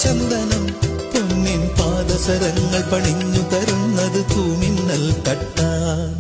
ചന്ദനം പൊന്നിൻ പാദസരങ്ങൾ പണിഞ്ഞു തരുന്നത് തൂമിന്നൽ തട്ടാൻ.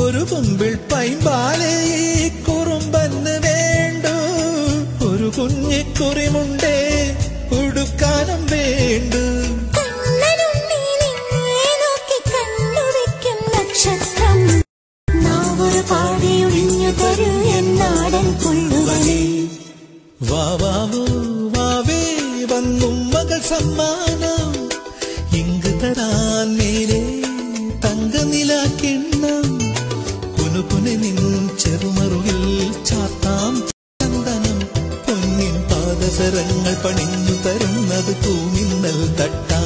ഒരു കുമ്പിൾ പൈമ്പാലേ കുറുമ്പന്ന് വേണ്ടു, ഒരു കുഞ്ഞിക്കുറിമുണ്ടേ ഉടുക്കാനും വേണ്ടു. നക്ഷത്രം നാവൊരു പാടിയൊഴിഞ്ഞു തരൂ എന്നാടൻ കൊള്ളുവനേ. വാവാവോ വാവേ വന്നും മകൾ സമ്മാനം ഇങ്ക് തരാൻ മേലെ തങ്കനിലാക്കിണ്ണം. കുനുകുനെ നിൻ ചെറുമറുകിൽ ചാത്താം ചന്ദനം പൊന്നിൻ പാദസരങ്ങൾ പണിഞ്ഞു തരുന്നത് തൂമിന്നൽ തട്ടാൻ.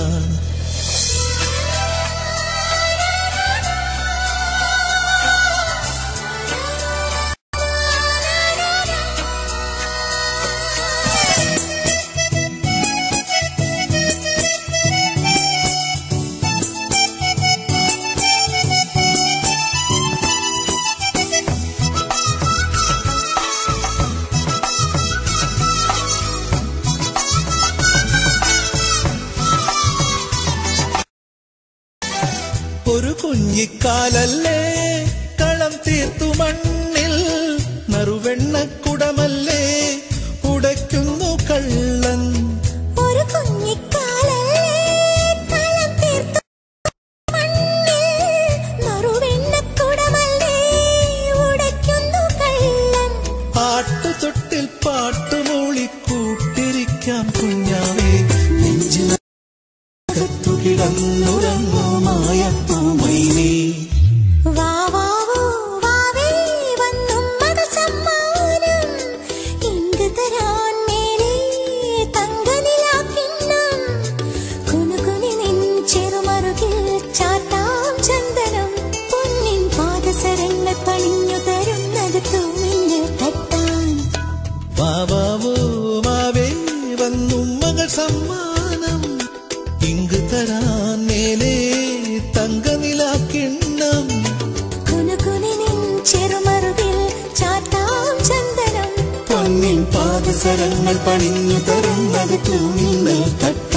ഒരു കുഞ്ഞിക്കാലല്ലേ കളം തീർത്തു മണ്ണിൽ, നറുവെണ്ണക്കുടമല്ലേ ഉടയ്ക്കുന്നു കള്ളൻ. ഒരു കുഞ്ഞിക്കാലല്ലേ കളം തീർത്തു മണ്ണിൽ, നറുവെണ്ണക്കുടമല്ലേ ഉടയ്ക്കുന്നു കള്ളൻ. ആട്ടുതൊട്ടിൽ പാട്ടുമൂളി കൂട്ടിരിക്കാം കുഞ്ഞാവേ, നെഞ്ചിനകത്തു കിടന്നുറങ്ങൂ മായപ്പൂമൈനേ. വാവാവോ വാവേ വന്നും മകൾ സമ്മാനം ഇങ്ക് തരാൻ മേലെ തങ്കനിലാക്കിണ്ണം. കുനുകുനി നിൻ ചെറുമറുകിൽ ചാത്താം ചന്ദനം പൊന്നിൻ പാദസരങ്ങൾ പണിഞ്ഞു തരുന്നത് തൂമിന്നൽ തട്ടാൻ. വാവാവോ വാവേ വന്നും മകൾ സമ്മാനം ഇങ്ക് തരാൻ മേലെ തങ്കനിലാക്കിണ്ണം. കുനുകുനി നിൻ ചെറുമറുകിൽ ചാത്താം ചന്ദനം പൊന്നിൻ പാദസരങ്ങൾ പണിഞ്ഞു തരുന്നത് തൂമിന്നൽ തട്ടാൻ.